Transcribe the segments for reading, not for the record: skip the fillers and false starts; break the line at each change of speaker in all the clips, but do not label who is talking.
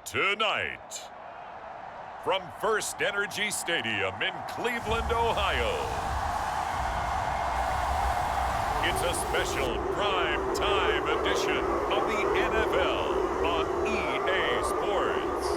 Tonight, from First Energy Stadium in Cleveland, Ohio, it's a special prime time edition of the NFL on EA Sports.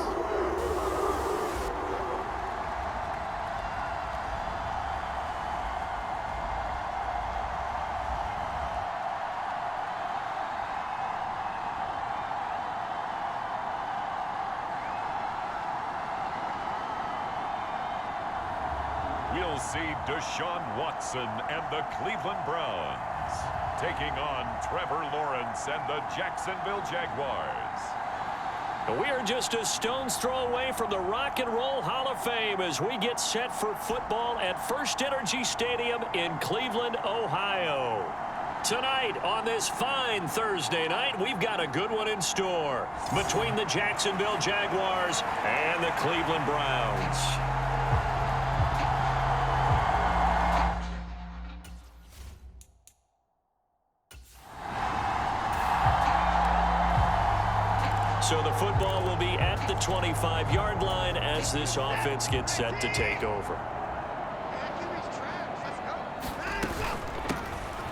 We'll see Deshaun Watson and the Cleveland Browns taking on Trevor Lawrence and the Jacksonville Jaguars.
We are just a stone's throw away from the Rock and Roll Hall of Fame as we get set for football at First Energy Stadium in Cleveland, Ohio. Tonight, on this fine Thursday night, we've got a good one in store between the Jacksonville Jaguars and the Cleveland Browns. So the football will be at the 25-yard line as this offense gets set to take over.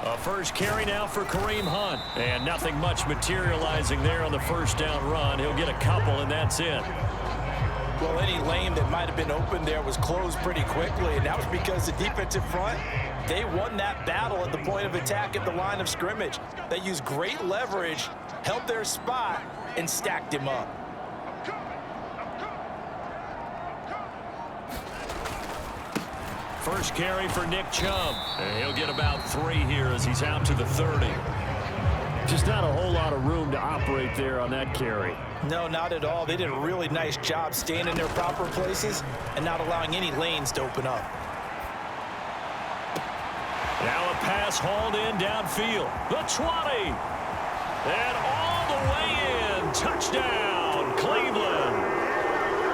A first carry now for Kareem Hunt. And nothing much materializing there on the first down run. He'll get a couple, and that's it.
Well, any lane that might have been open there was closed pretty quickly, and that was because the defensive front, they won that battle at the point of attack at the line of scrimmage. They used great leverage, held their spot, and stacked him up.
First carry for Nick Chubb. And he'll get about 3 here as he's out to the 30. Just not a whole lot of room to operate there on that carry.
No, not at all. They did a really nice job staying in their proper places and not allowing any lanes to open up.
Now a pass hauled in downfield. The 20. And all the way in. Touchdown, Cleveland.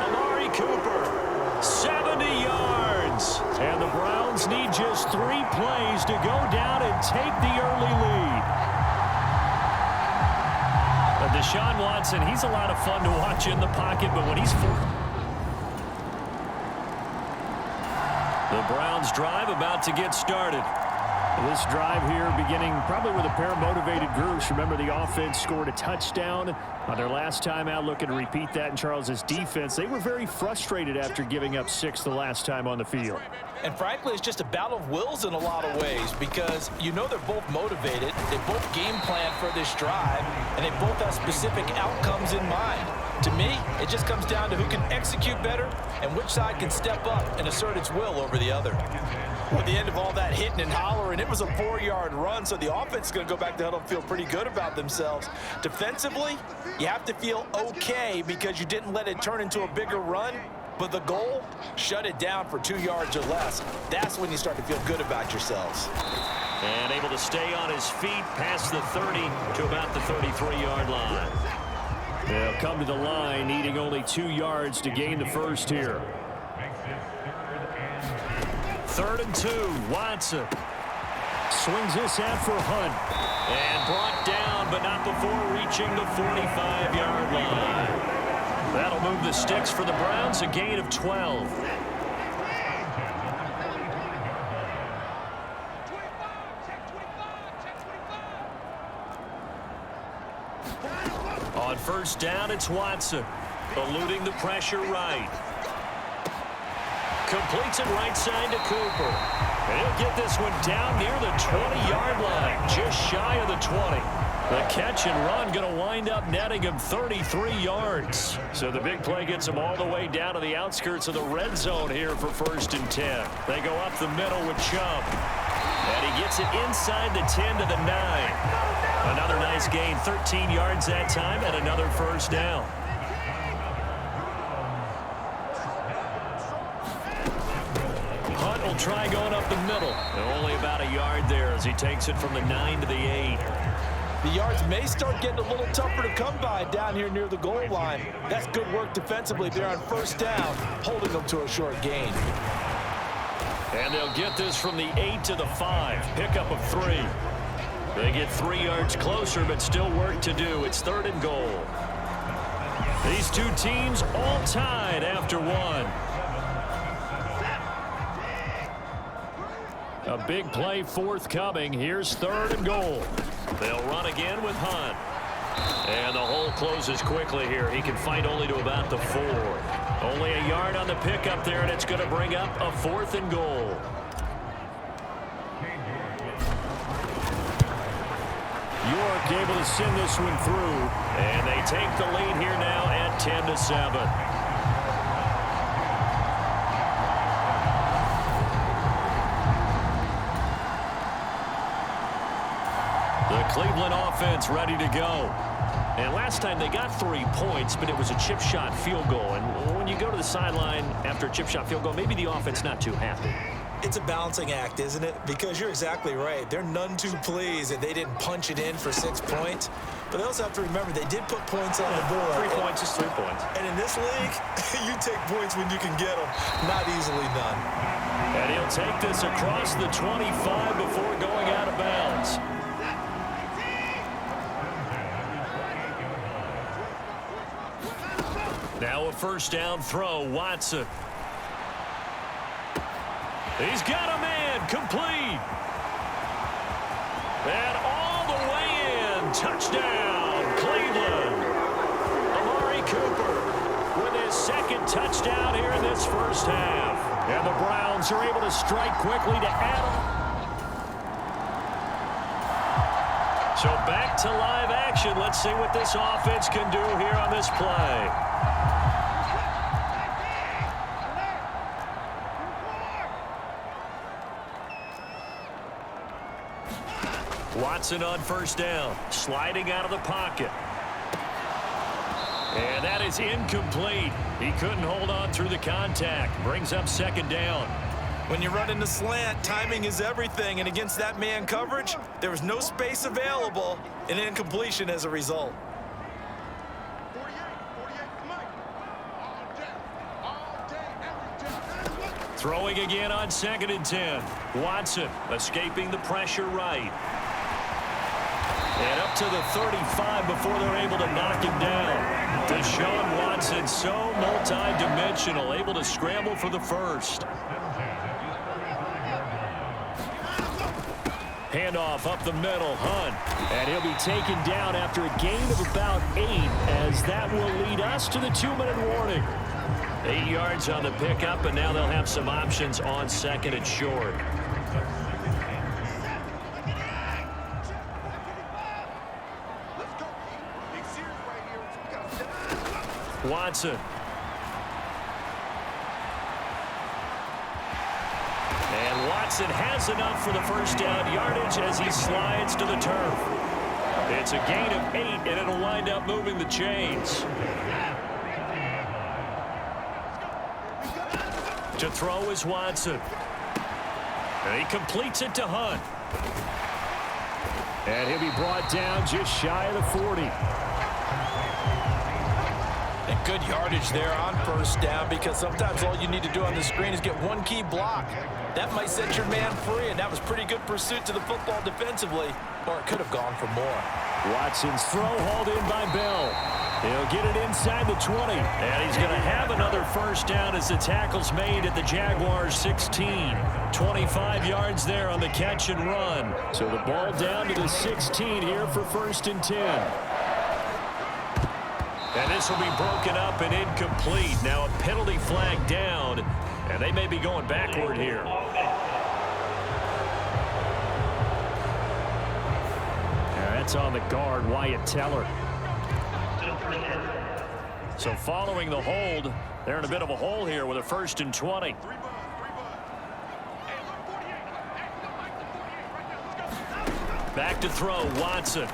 Amari Cooper, 70 yards. And the Browns need just 3 plays to go down and take the early lead. Deshaun Watson, he's a lot of fun to watch in the pocket, but when he's full. The Browns drive about to get started. This drive here beginning probably with a pair of motivated groups. Remember, the offense scored a touchdown on their last time out, looking to repeat that in Charles's defense. They were very frustrated after giving up 6 the last time on the field.
And frankly, it's just a battle of wills in a lot of ways because you know they're both motivated. They both game plan for this drive, and they both have specific outcomes in mind. To me, it just comes down to who can execute better and which side can step up and assert its will over the other. Well, at the end of all that hitting and hollering, it was a 4-yard run, so the offense is going to go back to huddle and feel pretty good about themselves. Defensively, you have to feel okay because you didn't let it turn into a bigger run, but the goal, shut it down for 2 yards or less. That's when you start to feel good about yourselves.
And able to stay on his feet past the 30 to about the 33-yard line. They'll come to the line needing only 2 yards to gain the first here. 3rd and 2, Watson. Swings this out for Hunt. And brought down, but not before reaching the 45-yard line. That'll move the sticks for the Browns, a gain of 12. On first down, it's Watson. Eluding the pressure right. Completes it right side to Cooper. And he'll get this one down near the 20-yard line, just shy of the 20. The catch and run going to wind up netting him 33 yards. So the big play gets him all the way down to the outskirts of the red zone here for 1st and 10. They go up the middle with Chubb. And he gets it inside the 10 to the 9. Another nice gain, 13 yards that time, and another first down. try going up the middle. Only about a yard there as he takes it from the 9 to the 8.
The yards may start getting a little tougher to come by down here near the goal line. That's good work defensively there on first down, holding them to a short gain.
And they'll get this from the 8 to the 5. Pickup of 3. They get 3 yards closer, but still work to do. It's 3rd and goal. These two teams all tied after 1. A big play forthcoming. Here's 3rd and goal. They'll run again with Hunt. And the hole closes quickly here. He can fight only to about the 4. Only a yard on the pickup there, and it's going to bring up a 4th and goal. York able to send this one through. And they take the lead here now at 10 to 7. The Cleveland offense ready to go. And last time they got 3 points, but it was a chip shot field goal. And when you go to the sideline after a chip shot field goal, maybe the offense not too happy.
It's a balancing act, isn't it? Because you're exactly right. They're none too pleased that they didn't punch it in for 6 points. But they also have to remember they did put points on the board.
3 points is 3 points.
And in this league, you take points when you can get them. Not easily done.
And he'll take this across the 25 before going out of bounds. Now a first down throw, Watson. He's got a man, complete. And all the way in, touchdown, Cleveland. Amari Cooper with his 2nd touchdown here in this first half. And the Browns are able to strike quickly to add on. So back to live action. Let's see what this offense can do here on this play. Watson on first down, sliding out of the pocket. And that is incomplete. He couldn't hold on through the contact. Brings up 2nd down.
When you run in the slant, timing is everything. And against that man coverage, there was no space available, and incompletion as a result.
Throwing again on 2nd and 10. Watson escaping the pressure right. And up to the 35 before they're able to knock him down. Deshaun Watson, so multi-dimensional, able to scramble for the 1st. Handoff up the middle, Hunt. And he'll be taken down after a gain of about 8, as that will lead us to the 2-minute warning. 8 yards on the pickup, and now they'll have some options on 2nd and short. Watson. And Watson has enough for the first down yardage as he slides to the turf. It's a gain of 8, and it'll wind up moving the chains. To throw is Watson. And he completes it to Hunt. And he'll be brought down just shy of the 40.
And good yardage there on first down, because sometimes all you need to do on the screen is get one key block. That might set your man free, and that was pretty good pursuit to the football defensively, or it could have gone for more.
Watson's throw hauled in by Bell. He'll get it inside the 20, and he's going to have another first down as the tackle's made at the Jaguars 16. 25 yards there on the catch and run. So the ball down to the 16 here for 1st and 10. And this will be broken up and incomplete. Now a penalty flag down, and they may be going backward here. And that's on the guard, Wyatt Teller. So following the hold, they're in a bit of a hole here with a 1st and 20. Back to throw, Watson.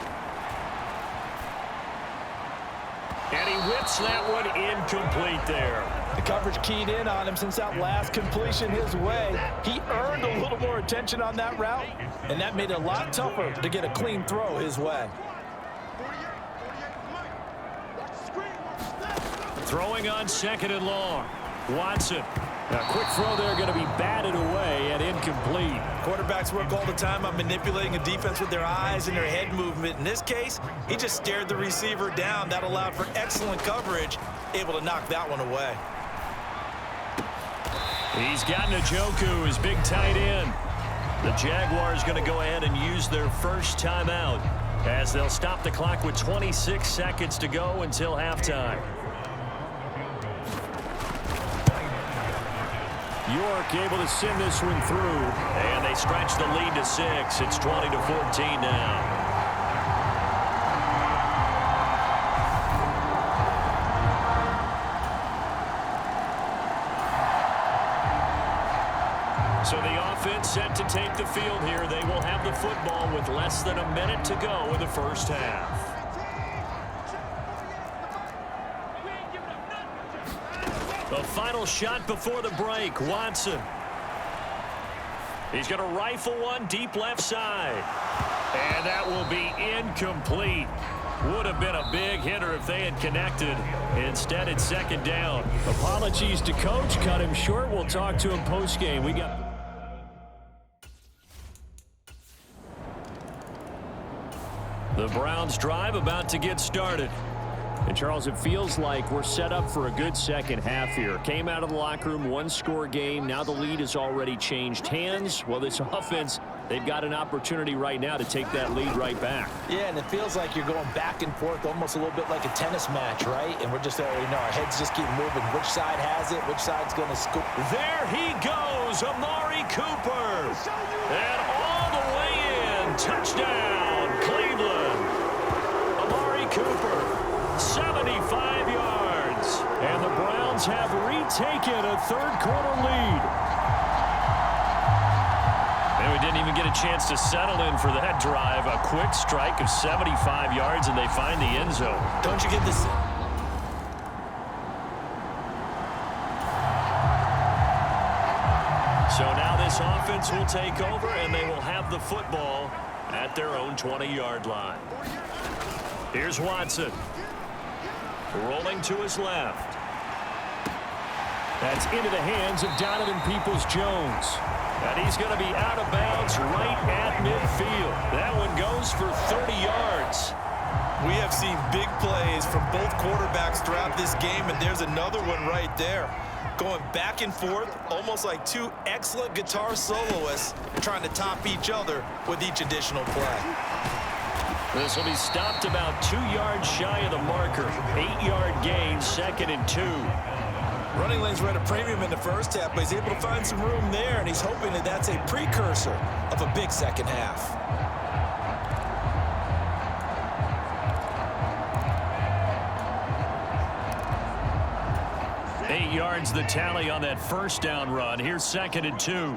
And he whips that one incomplete there.
The coverage keyed in on him since that last completion his way. He earned a little more attention on that route, and that made it a lot tougher to get a clean throw his way.
Throwing on 2nd and long. Watson. A quick throw there, going to be batted away and incomplete.
Quarterbacks work all the time on manipulating a defense with their eyes and their head movement. In this case, he just stared the receiver down. That allowed for excellent coverage, able to knock that one away.
He's got Njoku, his big tight end. The Jaguars going to go ahead and use their first timeout as they'll stop the clock with 26 seconds to go until halftime. York able to send this one through, and they stretch the lead to 6. It's 20-14 now. So the offense set to take the field here. They will have the football with less than a minute to go in the first half. The final shot before the break, Watson. He's going to rifle one deep left side. And that will be incomplete. Would have been a big hitter if they had connected. Instead, it's 2nd down. Apologies to coach. Cut him short. We'll talk to him post-game. We got... The Browns drive about to get started. And, Charles, it feels like we're set up for a good second half here. Came out of the locker room, one-score game. Now the lead has already changed hands. Well, this offense, they've got an opportunity right now to take that lead right back.
Yeah, and it feels like you're going back and forth almost a little bit like a tennis match, right? And we're just already know our heads just keep moving. Which side has it? Which side's going to scoop?
There he goes, Amari Cooper. And all the way in. Touchdown, Cleveland. Amari Cooper. 75 yards. And the Browns have retaken a third-quarter lead. And we didn't even get a chance to settle in for that drive. A quick strike of 75 yards, and they find the end zone.
Don't you get this?
So now this offense will take over, and they will have the football at their own 20-yard line. Here's Watson. Rolling to his left. That's into the hands of Donovan Peoples-Jones. And he's going to be out of bounds right at midfield. That one goes for 30 yards.
We have seen big plays from both quarterbacks throughout this game, and there's another one right there. Going back and forth, almost like two excellent guitar soloists trying to top each other with each additional play.
This will be stopped about 2 yards shy of the marker. 8-yard gain, 2nd and 2.
Running lanes were at a premium in the first half, but he's able to find some room there, and he's hoping that that's a precursor of a big second half.
Eight yards the tally on that first down run. Here's 2nd and 2.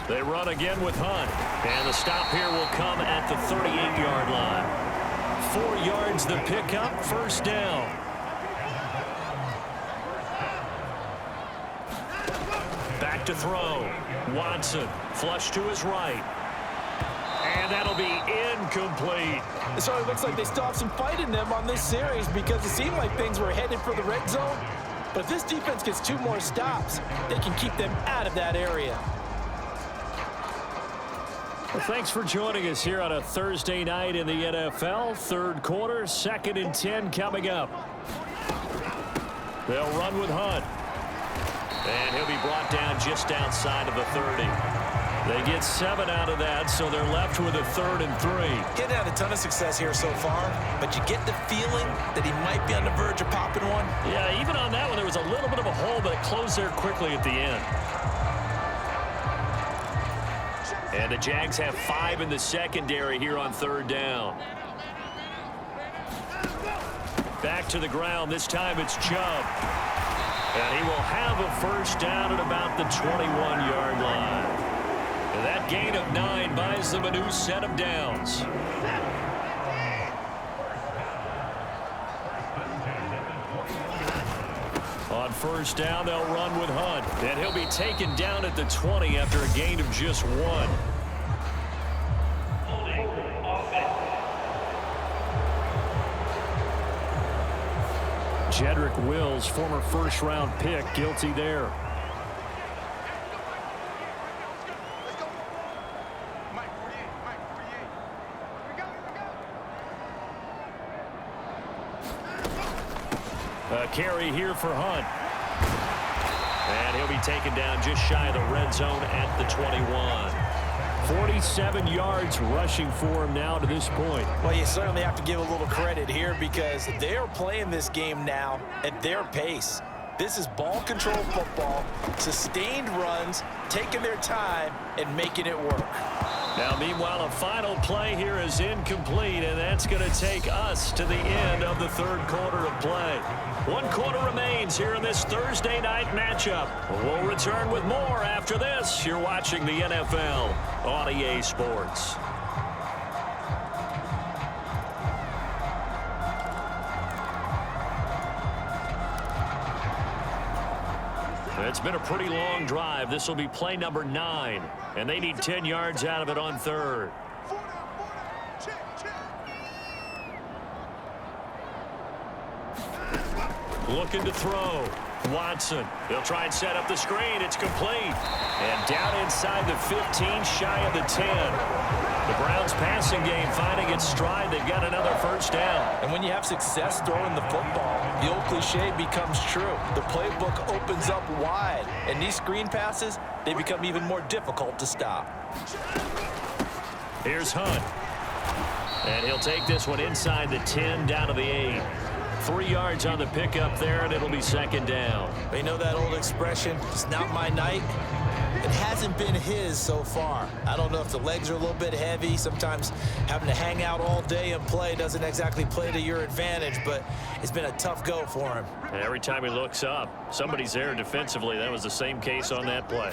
They run again with Hunt. And the stop here will come at the 38-yard line. 4 yards the pickup, first down. Back to throw. Watson, flush to his right. And that'll be incomplete.
It sort of looks like they still have some fight in them on this series because it seemed like things were headed for the red zone. But if this defense gets 2 more stops, they can keep them out of that area.
Well, thanks for joining us here on a Thursday night in the NFL. Third quarter, 2nd and 10 coming up. They'll run with Hunt. And he'll be brought down just outside of the 30. They get 7 out of that, so they're left with a 3rd and 3.
Getting had a ton of success here so far, but you get the feeling that he might be on the verge of popping one.
Yeah, even on that one, there was a little bit of a hole, but it closed there quickly at the end. And the Jags have 5 in the secondary here on 3rd down. Back to the ground. This time it's Chubb. And he will have a first down at about the 21-yard line. And that gain of 9 buys them a new set of downs. first down. They'll run with Hunt. And he'll be taken down at the 20 after a gain of just 1. Jedrick Wills, former first-round pick, guilty there. A carry here for Hunt. And he'll be taken down just shy of the red zone at the 21. 47 yards rushing for him now to this point.
Well, you certainly have to give a little credit here because they're playing this game now at their pace. This is ball control football, sustained runs, taking their time, and making it work.
Now, meanwhile, a final play here is incomplete, and that's going to take us to the end of the third quarter of play. 1 quarter remains here in this Thursday night matchup. We'll return with more after this. You're watching the NFL on EA Sports. It's been a pretty long drive. This will be play number 9, and they need 10 yards out of it on third. Looking to throw. Watson. He'll try and set up the screen. It's complete. And down inside the 15, shy of the 10. The Browns passing game finding its stride. They've got another first down.
And when you have success throwing the football, the old cliche becomes true. The playbook opens up wide. And these screen passes, they become even more difficult to stop.
Here's Hunt. And he'll take this one inside the 10 down to the 8. 3 yards on the pickup there, and it'll be second down.
You know that old expression, it's not my night? It hasn't been his so far. I don't know if the legs are a little bit heavy. Sometimes having to hang out all day and play doesn't exactly play to your advantage, but it's been a tough go for him.
And every time he looks up, somebody's there defensively. That was the same case on that play.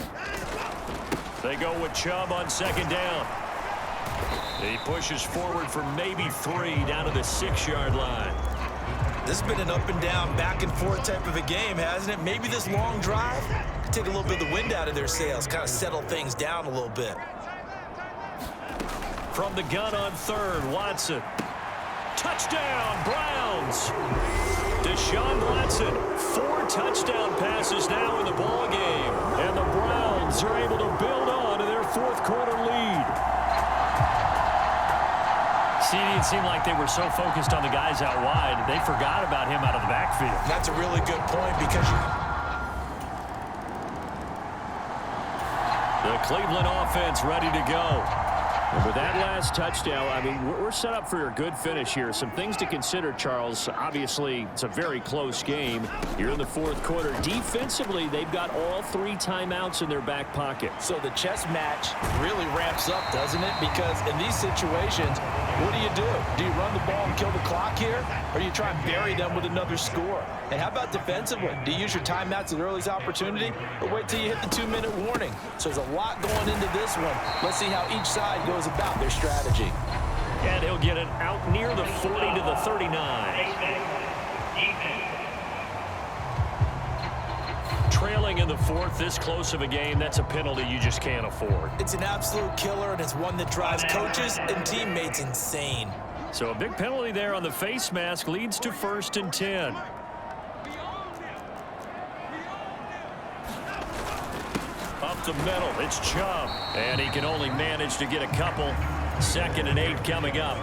They go with Chubb on second down. He pushes forward for maybe 3 down to the 6-yard line.
This has been an up and down, back and forth type of a game, hasn't it? Maybe this long drive could take a little bit of the wind out of their sails, kind of settle things down a little bit.
From the gun on third, Watson. Touchdown, Browns. Deshaun Watson, 4 touchdown passes now in the ball game, and the Browns are able to build on to their fourth quarter lead. See, it seemed like they were so focused on the guys out wide, they forgot about him out of the backfield.
That's a really good point because
the Cleveland offense ready to go. And with that last touchdown, I mean, we're set up for a good finish here. Some things to consider, Charles. Obviously, it's a very close game. You're in the fourth quarter. Defensively, they've got all 3 timeouts in their back pocket.
So the chess match really ramps up, doesn't it? Because in these situations, what do? Do you run the ball and kill the clock here? Or do you try and bury them with another score? And how about defensively? Do you use your timeouts at earliest opportunity? Or wait till you hit the 2-minute warning? So there's a lot going into this one. Let's see how each side goes about their strategy.
And he'll get it out near the 40 to the 39. Trailing in the fourth, this close of a game, that's a penalty you just can't afford.
It's an absolute killer, and it's one that drives coaches and teammates insane.
So a big penalty there on the face mask leads to 1st and 10. Up the middle, it's Chubb. And he can only manage to get a couple. 2nd and 8 coming up.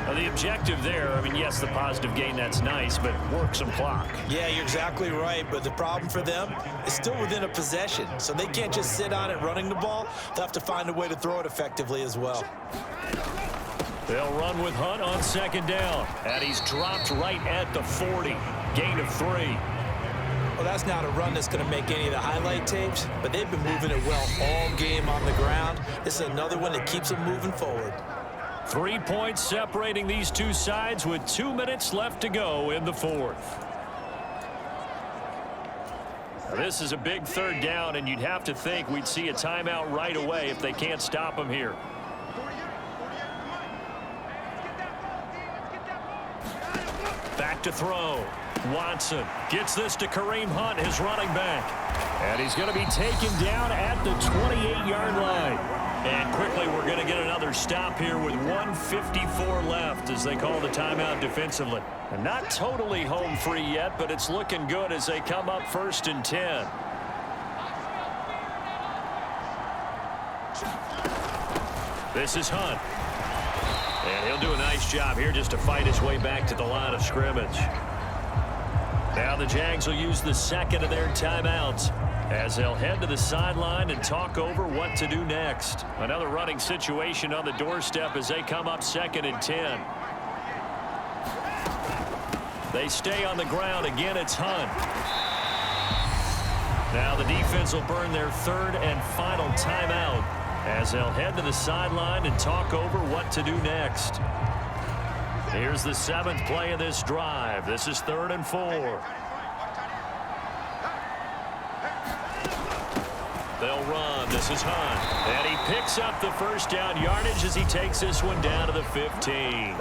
Now the objective there, I mean, yes, the positive gain, that's nice, but work some clock.
Yeah, you're exactly right, but the problem for them is still within a possession, so they can't just sit on it running the ball. They'll have to find a way to throw it effectively as well.
They'll run with Hunt on second down, and he's dropped right at the 40. Gain of 3.
Well, that's not a run that's going to make any of the highlight tapes, but they've been moving it well all game on the ground. This is another one that keeps them moving forward.
3 points separating these two sides with 2 minutes left to go in the fourth. Now, this is a big third down, and you'd have to think we'd see a timeout right away if they can't stop them here. Back to throw. Watson gets this to Kareem Hunt, his running back. And he's going to be taken down at the 28-yard line. And quickly, we're going to get another stop here with 1:54 left as they call the timeout defensively. And not totally home free yet, but it's looking good as they come up 1st and 10. This is Hunt. And he'll do a nice job here just to fight his way back to the line of scrimmage. Now the Jags will use the second of their timeouts as they'll head to the sideline and talk over what to do next. Another running situation on the doorstep as they come up 2nd and 10. They stay on the ground. Again, it's Hunt. Now the defense will burn their 3rd and final timeout as they'll head to the sideline and talk over what to do next. Here's the 7th play of this drive. This is 3rd and 4. They'll run. This is Hunt. And he picks up the first down yardage as he takes this one down to the 15.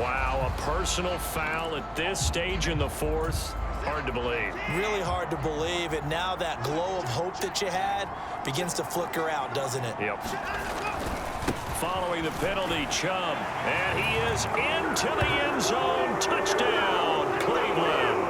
Wow, a personal foul at this stage in the 4th. Hard to believe.
Really hard to believe. And now that glow of hope that you had begins to flicker out, doesn't it?
Yep. Following the penalty, Chubb. And he is into the end zone. Touchdown, Cleveland.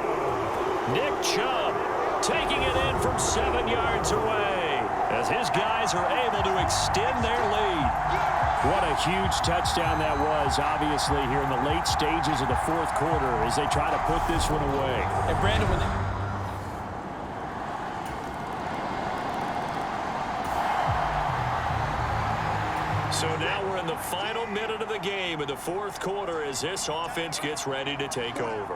Nick Chubb taking it in from 7 yards away as his guys are able to extend their lead. What a huge touchdown that was, obviously, here in the late stages of the 4th quarter as they try to put this one away.
And Brandon,
So now we're in the final minute of the game in the 4th quarter as this offense gets ready to take over.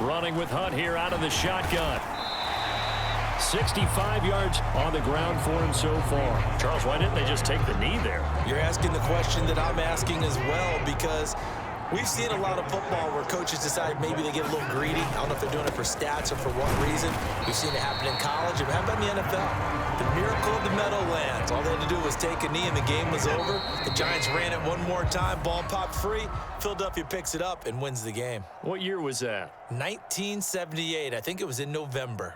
Running with Hunt here out of the shotgun. 65 yards on the ground for him so far. Charles, why didn't they just take the knee there?
you're asking the question that I'm asking as well, because we've seen a lot of football where coaches decide maybe they get a little greedy. I don't know if they're doing it for stats or for what reason. We've seen it happen in college. How about in the NFL? The miracle of the Meadowlands. All they had to do was take a knee and the game was over. The Giants ran it one more time. Ball popped free. Philadelphia picks it up and wins the game.
What year was that?
1978. I think it was in November.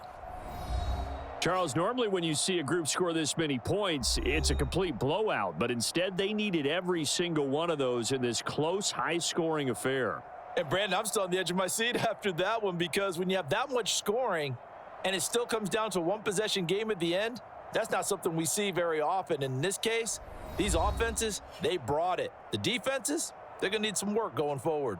Charles, normally when you see a group score this many points, it's a complete blowout. But instead, they needed every single one of those in this close, high-scoring affair.
And, Brandon, I'm still on the edge of my seat after that one, because when you have that much scoring and it still comes down to a one-possession game at the end, that's not something we see very often. In this case, these offenses, they brought it. The defenses, they're going to need some work going forward.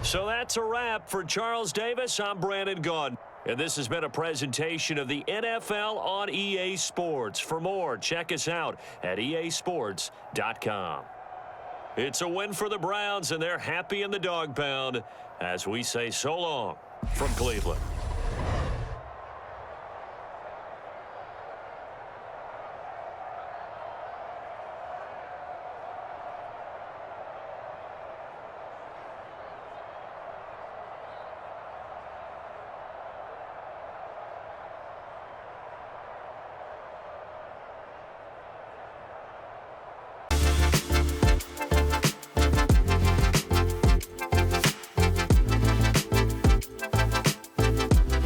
So that's a wrap. For Charles Davis, I'm Brandon Gaudin. And this has been a presentation of the NFL on EA Sports. For more, check us out at easports.com. It's a win for the Browns, and they're happy in the dog pound as we say so long from Cleveland.